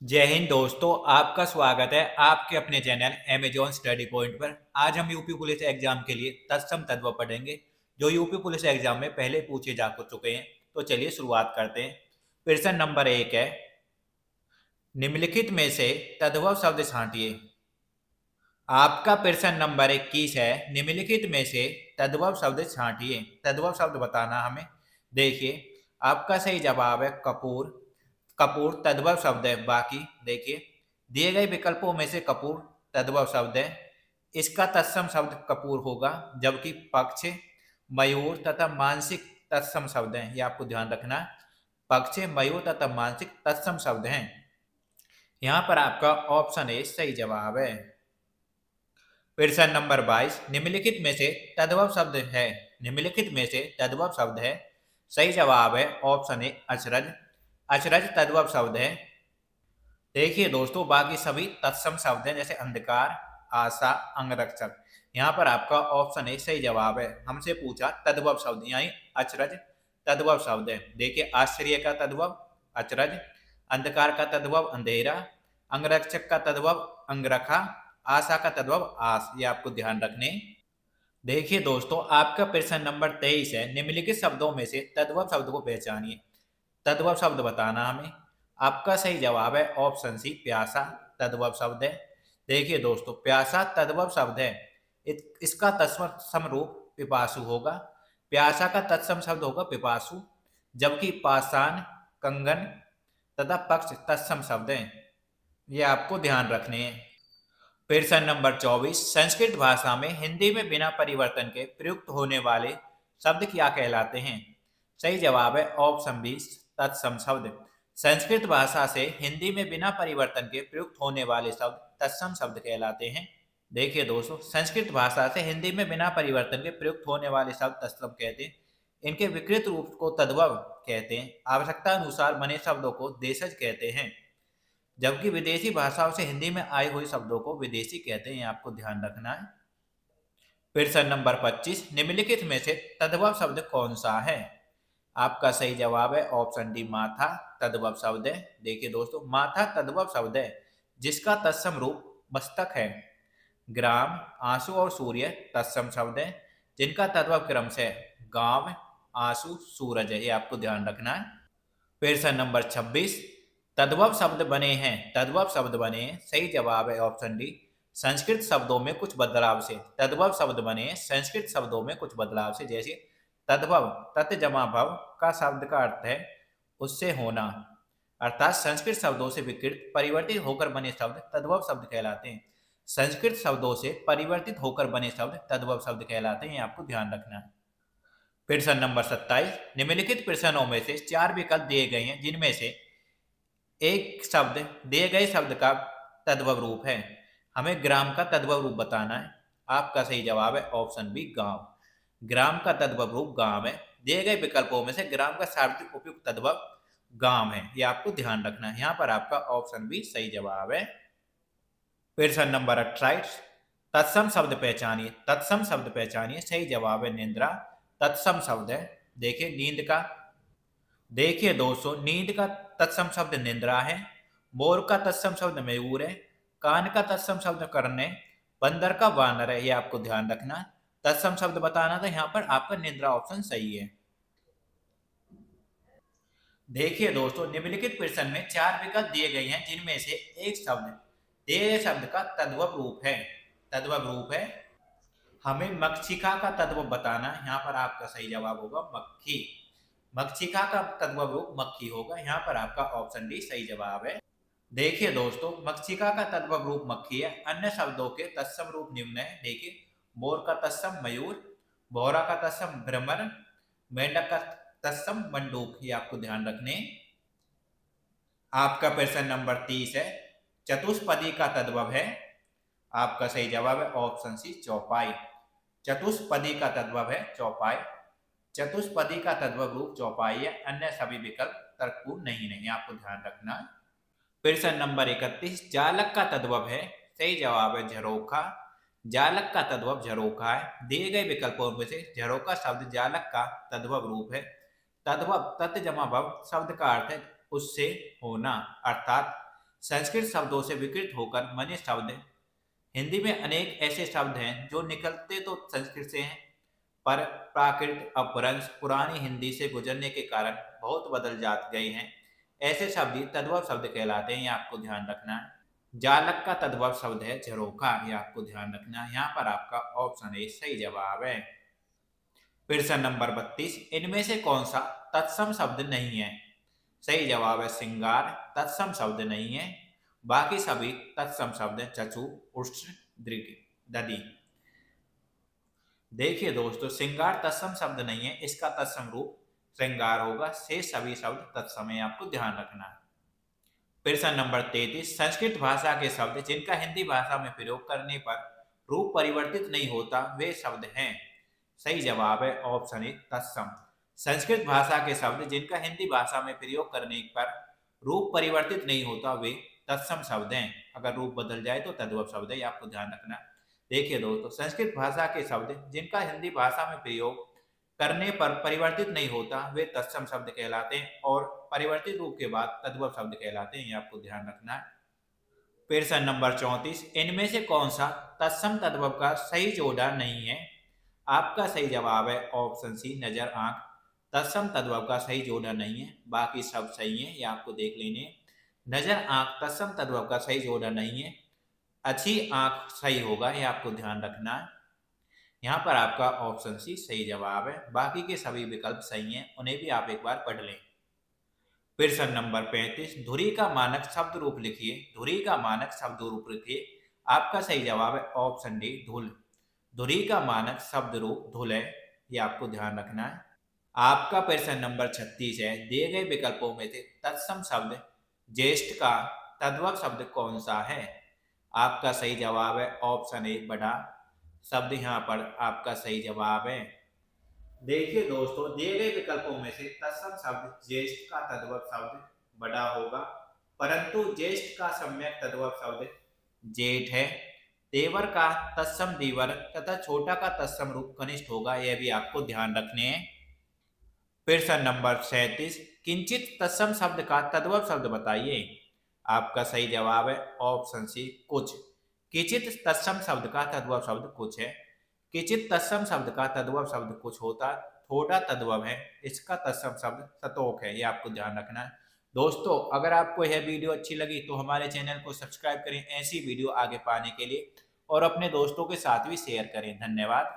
जय हिंद दोस्तों, आपका स्वागत है आपके अपने चैनल अमेजॉन स्टडी पॉइंट पर। आज हम यूपी पुलिस एग्जाम के लिए तत्सम तत्व पढ़ेंगे जो यूपी पुलिस एग्जाम में पहले पूछे जा चुके हैं। तो चलिए शुरुआत करते हैं। प्रश्न नंबर 1 है, निम्नलिखित में से तद्भव शब्द छांटिए। आपका प्रश्न नंबर 21 है, निम्नलिखित में से तद्भव शब्द छांटिए। तद्भव शब्द बताना हमें। देखिए, आपका सही जवाब है कपूर। कपूर तद्भव शब्द है। बाकी देखिए, दिए गए विकल्पों में से कपूर तद्भव शब्द है। इसका तत्सम शब्द कपूर होगा, जबकि पक्ष, मयूर तथा मानसिक तत्सम शब्द हैं। ये आपको ध्यान रखना है। पक्ष, मयूर तथा मानसिक तत्सम शब्द हैं। यहाँ पर आपका ऑप्शन ए सही जवाब है। प्रश्न नंबर 22, निम्नलिखित में से तद्भव शब्द है। निम्नलिखित में से तद्भव शब्द है। सही जवाब है ऑप्शन ए अचरज। अचरज तद्भव शब्द है। देखिए दोस्तों, बाकी सभी तत्सम शब्द हैं, जैसे अंधकार, आशा, अंगरक्षक। यहाँ पर आपका ऑप्शन ए सही जवाब है। हमसे पूछा तद्भव शब्द, यानी अचरज तद्भव शब्द है। देखिए, आश्चर्य का तद्भव अचरज, अंधकार का तद्भव अंधेरा, अंगरक्षक का तद्भव अंगरखा, आशा का तद्भव आस। ये आपको ध्यान रखने। देखिए दोस्तों, आपका प्रश्न नंबर 23 है, निम्नलिखित शब्दों में से तद्भव शब्द को पहचानिए। तद्भव शब्द बताना हमें। आपका सही जवाब है ऑप्शन सी प्यासा तद्भव शब्द है। देखिए दोस्तों, प्यासा तद्भव शब्द है। इसका तत्सम रूप पिपासु होगा। प्यासा का तत्सम शब्द होगा पिपासु, जबकि पाषाण, कंगन तथा पक्ष तत्सम शब्द हैं। ये आपको ध्यान रखने हैं। प्रश्न नंबर 24, संस्कृत भाषा में हिंदी में बिना परिवर्तन के प्रयुक्त होने वाले शब्द क्या कहलाते हैं। सही जवाब है ऑप्शन बी तत्सम शब्द। संस्कृत भाषा से हिंदी में बिना परिवर्तन के प्रयुक्त होने वाले शब्द तत्सम शब्द कहलाते हैं। देखिए दोस्तों, संस्कृत भाषा से हिंदी में बिना परिवर्तन के प्रयुक्त होने वाले शब्द तत्सम कहते हैं। इनके विकृत रूप को तद्भव कहते हैं। आवश्यकता अनुसार बने शब्दों को देशज कहते हैं, जबकि विदेशी भाषाओं से हिंदी में आए हुए शब्दों को विदेशी कहते हैं। आपको ध्यान रखना है। प्रश्न नंबर 25, निम्नलिखित में से तद्भव शब्द कौन सा है। आपका सही जवाब है ऑप्शन डी माथा तद्भव शब्द है। देखिए दोस्तों, माथा तद्भव शब्द है, जिसका तत्सम रूप मस्तक है। ग्राम, आंसू और सूर्य तत्सम शब्द है, जिनका तद्भव क्रम से गांव, आंसू, सूरज है। ये आपको ध्यान रखना है। प्रश्न नंबर 26, तद्भव शब्द बने हैं। तद्भव शब्द बने हैं। सही जवाब है ऑप्शन डी संस्कृत शब्दों में कुछ बदलाव से। तद्भव शब्द बने हैं संस्कृत शब्दों में कुछ बदलाव से। जैसे तद्भव तत् जमा भव का शब्द का अर्थ है उससे होना, अर्थात संस्कृत शब्दों से विकृत परिवर्तित होकर बने शब्द तद्भव शब्द कहलाते हैं। संस्कृत शब्दों से परिवर्तित होकर बने शब्द तद्भव शब्द कहलाते हैं। आपको ध्यान रखना है। प्रश्न नंबर 27, निम्नलिखित प्रश्नों में से 4 विकल्प दिए गए हैं, जिनमें से एक शब्द दिए गए शब्द का तद्भव रूप है। हमें ग्राम का तद्भव रूप बताना है। आपका सही जवाब है ऑप्शन बी गांव। ग्राम का तद्भव रूप गांव है। दिए गए विकल्पों में से ग्राम का शाब्दिक उपयुक्त तद्भव गांव है। यह आपको ध्यान रखना है। यहाँ पर आपका ऑप्शन बी सही जवाब है। प्रश्न नंबर 28, तत्सम शब्द पहचानिए। तत्सम शब्द पहचानिए। सही जवाब है निंद्रा तत्सम शब्द है। देखिए नींद का, देखिए दोस्तों, नींद का तत्सम शब्द निंद्रा है। मोर का तत्सम शब्द मयूर है। कान का तत्सम शब्द कर्ण है। बंदर का वानर है। ये आपको ध्यान रखना। तत्सम शब्द बताना था। यहाँ पर आपका निंद्रा ऑप्शन सही है। देखिए दोस्तों, निम्नलिखित प्रश्न में 4 विकल्प दिए गए हैं, जिनमें से एक शब्द दिए गए शब्द का तद्भव रूप है। तद्भव रूप है। हमें मक्षिका का तद्भव बताना है। यहाँ पर आपका सही जवाब होगा मक्खी। मक्षिका का तद्भव रूप मक्खी होगा। यहाँ पर आपका ऑप्शन डी सही जवाब है। देखिए दोस्तों, मक्षिका का तद्भव रूप मक्खी है। अन्य शब्दों के तत्सम रूप निम्न है। देखिए, मोर का तत्सम मयूर, भौरा का तत्सम भ्रमर, मेंढक का तत्सम मंडूक। ये आपको ध्यान रखने। आपका प्रश्न नंबर 30 है, चतुष्पदी का तद्भव है। आपका सही जवाब है ऑप्शन सी चौपाई। चतुष्पदी का तद्भव है चौपाई। चतुष्पदी का तद्भव रूप चौपाई है। अन्य सभी विकल्प तर्कपूर्ण नहीं। आपको ध्यान रखना। प्रश्न नंबर 31, जालक का तद्भव है। सही जवाब है झरोखा। जालक का तद्भव झरोखा है। दिए गए विकल्पों में से झरोखा शब्द जालक का तद्भव रूप है। तद्भव तत् जमा भव शब्द का अर्थ है उससे होना, अर्थात संस्कृत शब्दों से विकृत होकर बने शब्द। हिंदी में अनेक ऐसे शब्द हैं जो निकलते तो संस्कृत से हैं, पर प्राकृत अपभ्रंश पुरानी हिंदी से गुजरने के कारण बहुत बदल जात गए हैं। ऐसे शब्द ही तद्भव शब्द कहलाते हैं, ये आपको ध्यान रखना है। जालक का तद्भव शब्द है झरोखा, ये आपको ध्यान रखना है। यहाँ पर आपका ऑप्शन ए सही जवाब है। प्रश्न नंबर 32, इनमें से कौन सा तत्सम शब्द नहीं है? सही जवाब है श्रृंगार, तत्सम शब्द नहीं है। बाकी सभी तत्सम शब्द हैं, चचु, उष्ण, दृग, दधि। देखिए दोस्तों, श्रृंगार तत्सम शब्द नहीं है, इसका तत्सम रूप श्रृंगार होगा। शेष सभी शब्द तत्सम है, आपको ध्यान रखना है। प्रश्न नंबर 33, संस्कृत भाषा के शब्द जिनका हिंदी भाषा में प्रयोग करने पर रूप परिवर्तित नहीं होता वे शब्द हैं। सही जवाब है ऑप्शन ए तत्सम। संस्कृत भाषा के शब्द जिनका हिंदी भाषा में प्रयोग करने पर रूप परिवर्तित नहीं होता वे तत्सम शब्द हैं। अगर रूप बदल जाए तो तद्भव शब्द है, आपको ध्यान रखना। देखिए दोस्तों, संस्कृत भाषा के शब्द जिनका हिंदी भाषा में प्रयोग करने पर परिवर्तित नहीं होता वे तत्सम शब्द कहलाते हैं, और परिवर्तित रूप के बाद तद्भव शब्द कहलाते हैं, ये आपको ध्यान रखना है। प्रश्न नंबर 34, इनमें से कौन सा तत्सम तद्भव का सही जोड़ा नहीं है? आपका सही जवाब है ऑप्शन सी नजर आंख। तत्सम तद्भव का सही जोड़ा नहीं है, बाकी सब सही है, ये आपको देख लेने। नजर आंख तत्सम तद्भव का सही जोड़ा नहीं है, अच्छी आंख सही होगा, ये आपको ध्यान रखना है। यहाँ पर आपका ऑप्शन सी सही जवाब है, बाकी के सभी विकल्प सही हैं, उन्हें भी आप एक बार पढ़ लें। प्रश्न नंबर 35, धुरी का मानक शब्द रूप लिखिए। धुरी का मानक शब्द रूप लिखिए। आपका सही जवाब है ऑप्शन डी धुल। धुरी का मानक शब्द रूप धुल है, ये आपको ध्यान रखना है। आपका प्रश्न नंबर 36 है, दिए गए विकल्पों में से तत्सम शब्द ज्येष्ठ का तद्भव शब्द कौन सा है? आपका सही जवाब है ऑप्शन ए बड़ा शब्द, यहाँ पर आपका सही जवाब है। देखिए दोस्तों, दिए गए विकल्पों में से तत्सम शब्द ज्येष्ठ का तद्भव शब्द बड़ा होगा, परंतु ज्येष्ठ का सम्यक तद्भव शब्द जेठ है। देवर का तत्सम दीवर तथा छोटा का तत्सम रूप कनिष्ठ होगा, यह भी आपको ध्यान रखने हैं। प्रश्न नंबर 37, किंचित तत्सम शब्द का तद्भव शब्द बताइए। आपका सही जवाब है ऑप्शन सी कुछ। किंचित तत्सम शब्द का तद्भव शब्द कुछ है। किंचित तत्सम शब्द का तद्भव शब्द कुछ होता, थोड़ा तद्भव है, इसका तत्सम शब्द सतोक है, ये आपको ध्यान रखना है। दोस्तों, अगर आपको यह वीडियो अच्छी लगी तो हमारे चैनल को सब्सक्राइब करें ऐसी वीडियो आगे पाने के लिए, और अपने दोस्तों के साथ भी शेयर करें। धन्यवाद।